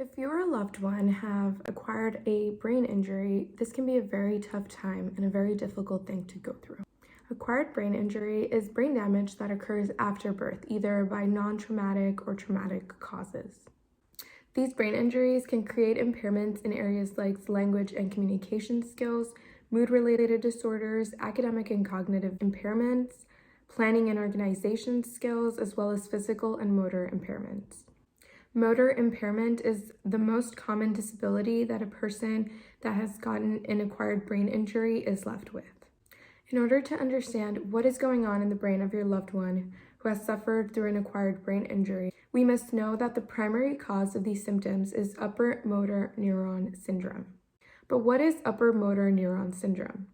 If you or a loved one have acquired a brain injury, this can be a very tough time and a very difficult thing to go through. Acquired brain injury is brain damage that occurs after birth, either by non-traumatic or traumatic causes. These brain injuries can create impairments in areas like language and communication skills, mood-related disorders, academic and cognitive impairments, planning and organization skills, as well as physical and motor impairments. Motor impairment is the most common disability that a person that has gotten an acquired brain injury is left with. In order to understand what is going on in the brain of your loved one who has suffered through an acquired brain injury, we must know that the primary cause of these symptoms is upper motor neuron syndrome. But what is upper motor neuron syndrome?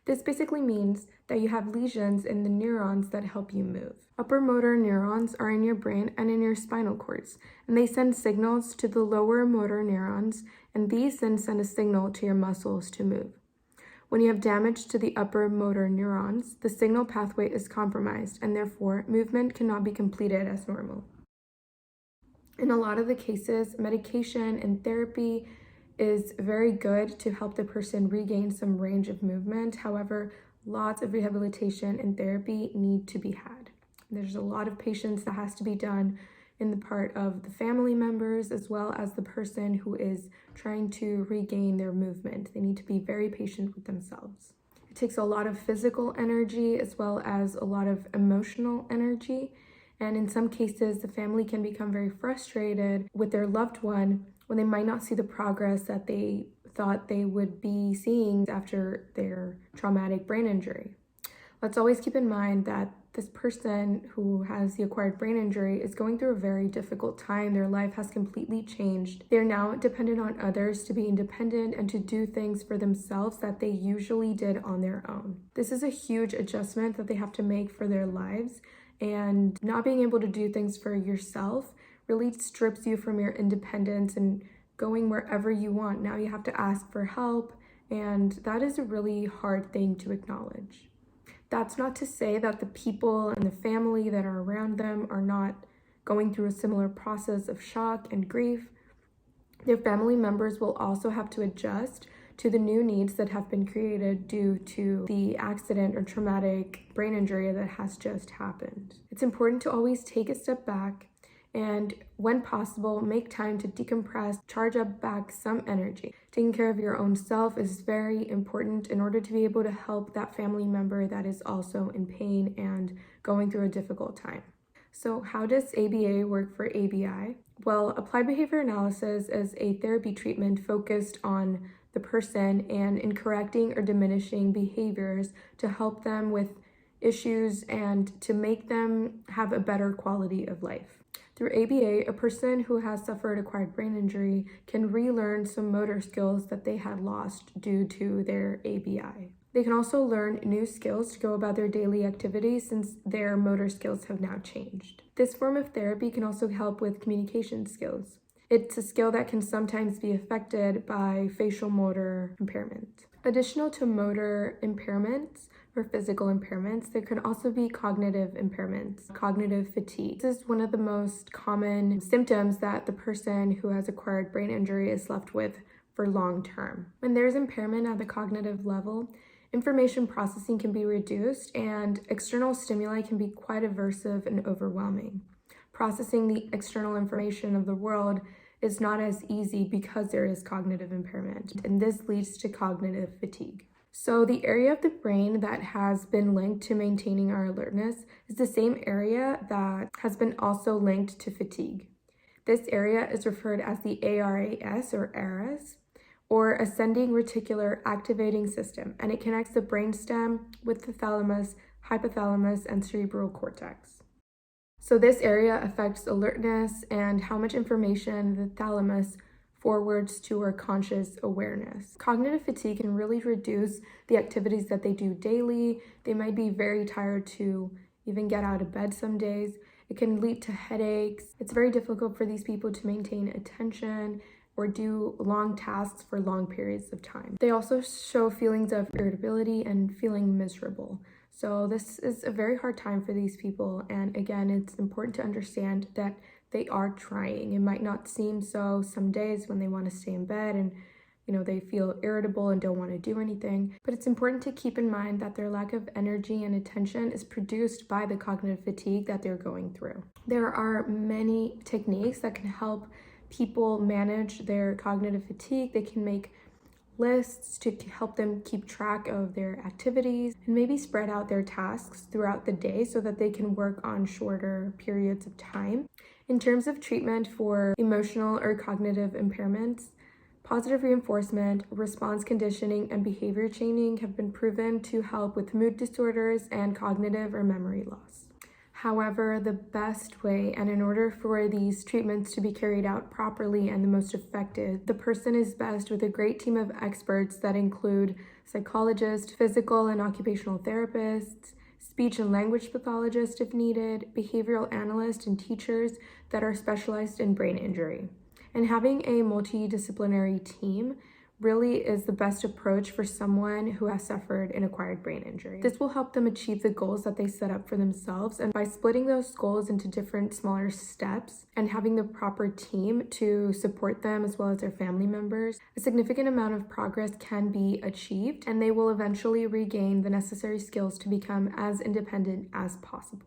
This basically means that you have lesions in the neurons that help you move. Upper motor neurons are in your brain and in your spinal cords, and they send signals to the lower motor neurons, and these then send a signal to your muscles to move. When you have damage to the upper motor neurons, the signal pathway is compromised, and therefore movement cannot be completed as normal. In a lot of the cases, medication and therapy is very good to help the person regain some range of movement. However, lots of rehabilitation and therapy need to be had. There's a lot of patience that has to be done in the part of the family members as well as the person who is trying to regain their movement. They need to be very patient with themselves. It takes a lot of physical energy as well as a lot of emotional energy. And in some cases, the family can become very frustrated with their loved one when they might not see the progress that they thought they would be seeing after their traumatic brain injury. Let's always keep in mind that this person who has the acquired brain injury is going through a very difficult time. Their life has completely changed. They're now dependent on others to be independent and to do things for themselves that they usually did on their own. This is a huge adjustment that they have to make for their lives, and not being able to do things for yourself really strips you from your independence and going wherever you want. Now you have to ask for help, and that is a really hard thing to acknowledge. That's not to say that the people and the family that are around them are not going through a similar process of shock and grief. Their family members will also have to adjust to the new needs that have been created due to the accident or traumatic brain injury that has just happened. It's important to always take a step back and, when possible, make time to decompress, charge up back some energy. Taking care of your own self is very important in order to be able to help that family member that is also in pain and going through a difficult time. So how does ABA work for ABI? Well, applied behavior analysis is a therapy treatment focused on the person and in correcting or diminishing behaviors to help them with issues and to make them have a better quality of life. Through ABA, a person who has suffered acquired brain injury can relearn some motor skills that they had lost due to their ABI. They can also learn new skills to go about their daily activities since their motor skills have now changed. This form of therapy can also help with communication skills. It's a skill that can sometimes be affected by facial motor impairment. Additional to motor impairments or physical impairments, there can also be cognitive impairments, cognitive fatigue. This is one of the most common symptoms that the person who has acquired brain injury is left with for long term. When there's impairment at the cognitive level, information processing can be reduced and external stimuli can be quite aversive and overwhelming. Processing the external information of the world is not as easy because there is cognitive impairment, and this leads to cognitive fatigue. So the area of the brain that has been linked to maintaining our alertness is the same area that has been also linked to fatigue. This area is referred as the ARAS or ARAS, or ascending reticular activating system, and it connects the brainstem with the thalamus, hypothalamus, and cerebral cortex. So this area affects alertness and how much information the thalamus forwards to our conscious awareness. Cognitive fatigue can really reduce the activities that they do daily. They might be very tired to even get out of bed some days. It can lead to headaches. It's very difficult for these people to maintain attention or do long tasks for long periods of time. They also show feelings of irritability and feeling miserable. So this is a very hard time for these people. And again, it's important to understand that they are trying. It might not seem so some days when they want to stay in bed and they feel irritable and don't want to do anything. But it's important to keep in mind that their lack of energy and attention is produced by the cognitive fatigue that they're going through. There are many techniques that can help people manage their cognitive fatigue. They can make lists to help them keep track of their activities and maybe spread out their tasks throughout the day so that they can work on shorter periods of time. In terms of treatment for emotional or cognitive impairments, positive reinforcement, response conditioning, and behavior changing have been proven to help with mood disorders and cognitive or memory loss. However, the best way, and in order for these treatments to be carried out properly and the most effective, the person is best with a great team of experts that include psychologists, physical and occupational therapists, speech and language pathologists if needed, behavioral analysts, and teachers that are specialized in brain injury. And having a multidisciplinary team really is the best approach for someone who has suffered an acquired brain injury. This will help them achieve the goals that they set up for themselves, and by splitting those goals into different smaller steps and having the proper team to support them as well as their family members, a significant amount of progress can be achieved, and they will eventually regain the necessary skills to become as independent as possible.